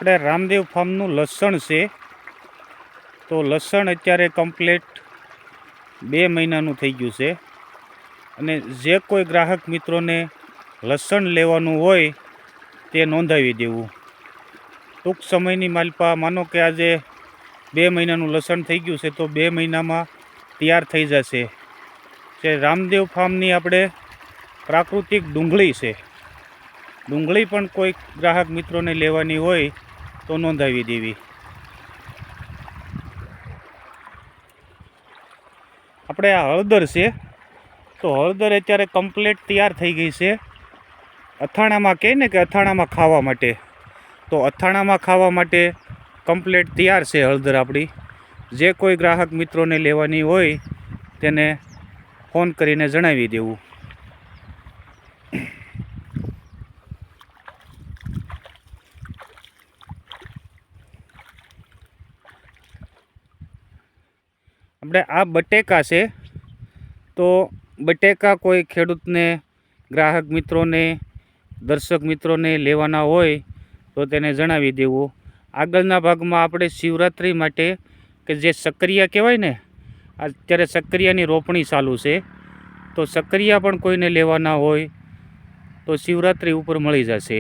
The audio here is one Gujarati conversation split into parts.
આપણે રામદેવ ફાર્મનું લસણ છે. તો લસણ અત્યારે કમ્પ્લીટ 2 મહિનાનું થઈ ગયું છે. અને જે કોઈ ગ્રાહક મિત્રોને લસણ લેવાનું હોય તે નોંધાવી દેવું. ટૂંક સમયની માલપા માનો કે આજે 2 મહિનાનું લસણ થઈ ગયું છે તો 2 મહિનામાં તૈયાર થઈ જશે. જે રામદેવ ફાર્મની આપણે પ્રાકૃતિક ડુંગળી છે. ડુંગળી પણ કોઈ ગ્રાહક મિત્રોને લેવાની હોય તો નોંધાવી દેવી. આપણે આ હળદર છે. તો હળદર અત્યારે કમ્પ્લીટ તૈયાર થઈ ગઈ છે. અથાણામાં કહે ને કે અથાણામાં ખાવા માટે, તો અથાણામાં ખાવા માટે કમ્પ્લીટ તૈયાર છે હળદર આપણી. જે કોઈ ગ્રાહક મિત્રોને લેવાની હોય તેને ફોન કરીને જણાવી દેવું. આપણે આ બટેકા છે. તો બટેકા કોઈ ખેડૂતને, ગ્રાહક મિત્રોને, દર્શક મિત્રોને લેવાના હોય તો તેને જણાવી દેવું. આગળના ભાગમાં આપણે શિવરાત્રિ માટે કે જે સક્કરિયા કહેવાય ને, અત્યારે સક્કરિયાની રોપણી ચાલુ છે. તો સક્કરિયા પણ કોઈને લેવાના હોય તો શિવરાત્રિ ઉપર મળી જશે.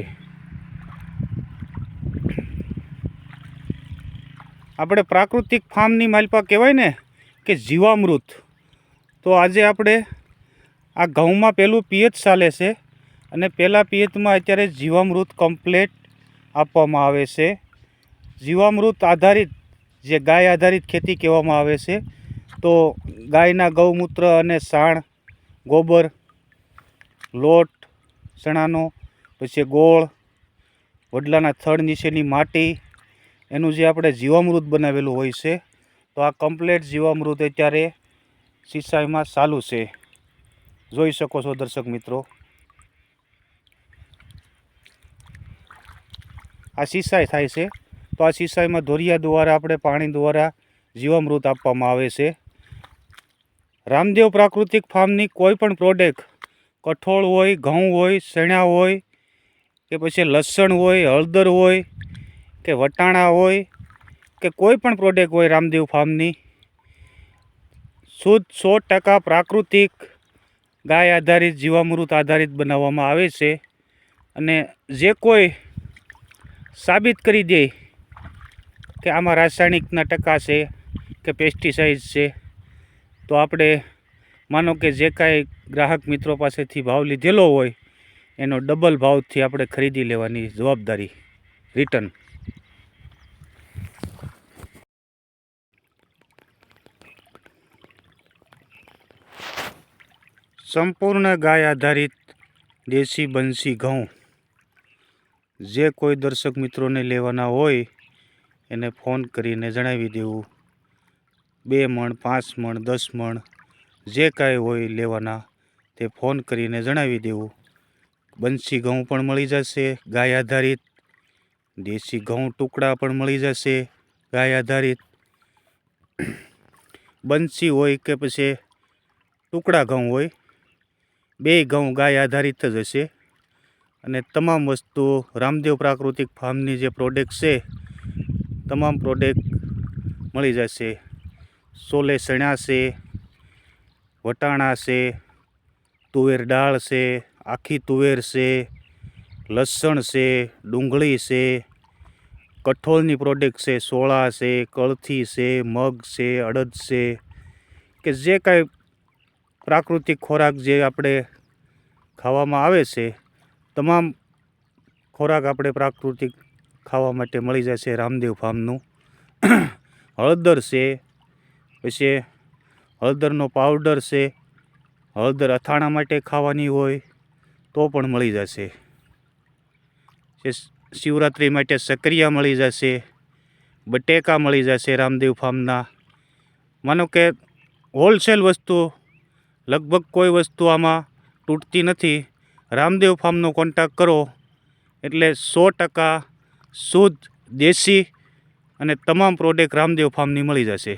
આપણે પ્રાકૃતિક ફાર્મની માલપા કહેવાય ને કે જીવામૃત. તો આજે આપણે આ ઘઉંમાં પહેલું પિયત ચાલે છે અને પહેલાં પિયતમાં અત્યારે જીવામૃત કમ્પ્લેટ આપવામાં આવે છે. જીવામૃત આધારિત, જે ગાય આધારિત ખેતી કહેવામાં આવે છે. તો ગાયના ગૌમૂત્ર અને સાણ, ગોબર, લોટ ચણાનો, પછી ગોળ, વડલાના થડ નીચેની માટી, એનું જે આપણે જીવામૃત બનાવેલું હોય છે. તો આ કમ્પ્લેટ જીવામૃત અત્યારે સિંચાઈમાં ચાલુ છે. જોઈ શકો છો દર્શક મિત્રો. આ સિંચાઈ થાય છે. તો આ સિંચાઈમાં ધોરિયા દ્વારા આપણે પાણી દ્વારા જીવામૃત આપવામાં આવે છે. રામદેવ પ્રાકૃતિક ફાર્મની કોઈ પણ પ્રોડક્ટ, કઠોળ હોય, ઘઉં હોય, ચણા હોય, કે પછી લસણ હોય, હળદર હોય, કે વટાણા હોય, કે કોઈ પણ પ્રોડક્ટ હોય રામદેવ ફાર્મની, શુદ્ધ 100% પ્રાકૃતિક ગાય આધારિત, જીવામૃત આધારિત બનાવવામાં આવે છે. અને જે કોઈ સાબિત કરી દે કે આમાં રાસાયણિકના ટકા છે કે પેસ્ટિસાઇડ છે, તો આપણે માનો કે જે કાંઈ ગ્રાહક મિત્રો પાસેથી ભાવ લીધેલો હોય એનો ડબલ ભાવથી આપણે ખરીદી લેવાની જવાબદારી રિટર્ન. સંપૂર્ણ ગાય આધારિત દેશી બંસી ઘઉં જે કોઈ દર્શક મિત્રોને લેવાના હોય એને ફોન કરીને જણાવી દેવું. 2 મણ, 5 મણ, 10 મણ જે કાંઈ હોય લેવાના તે ફોન કરીને જણાવી દેવું. બંસી ઘઉં પણ મળી જશે ગાય આધારિત, દેશી ઘઉં ટુકડા પણ મળી જશે ગાય આધારિત. બંસી હોય કે પછી ટુકડા ઘઉં હોય, 2 ઘઉં ગાય આધારિત જ હશે. અને તમામ વસ્તુઓ રામદેવ પ્રાકૃતિક ફાર્મની જે પ્રોડક્ટ છે, તમામ પ્રોડક્ટ મળી જશે. સોલે ચણા છે, વટાણા છે, તુવેર દાળ છે, આખી તુવેર છે, લસણ છે, ડુંગળી છે, કઠોળની પ્રોડક્ટ છે, સોળા છે, કળથી છે, મગ છે, અડદ છે, કે જે કાંઈ પ્રાકૃતિક ખોરાક જે આપણે ખાવામાં આવે છે, તમામ ખોરાક આપણે પ્રાકૃતિક ખાવા માટે મળી જશે રામદેવ ફાર્મનું. હળદર છે, પછી હળદરનો પાવડર છે, હળદર અથાણા માટે ખાવાની હોય તો પણ મળી જશે. જે શિવરાત્રિ માટે સક્કરિયા મળી જશે, બટેકા મળી જશે રામદેવ ફાર્મના. માનો કે હોલસેલ વસ્તુ, લગભગ કોઈ વસ્તુ આમાં તૂટતી નથી. રામદેવ ફાર્મનો કોન્ટેક્ટ કરો એટલે 100% શુદ્ધ, દેશી અને તમામ પ્રોડક્ટ રામદેવ ફાર્મની મળી જશે.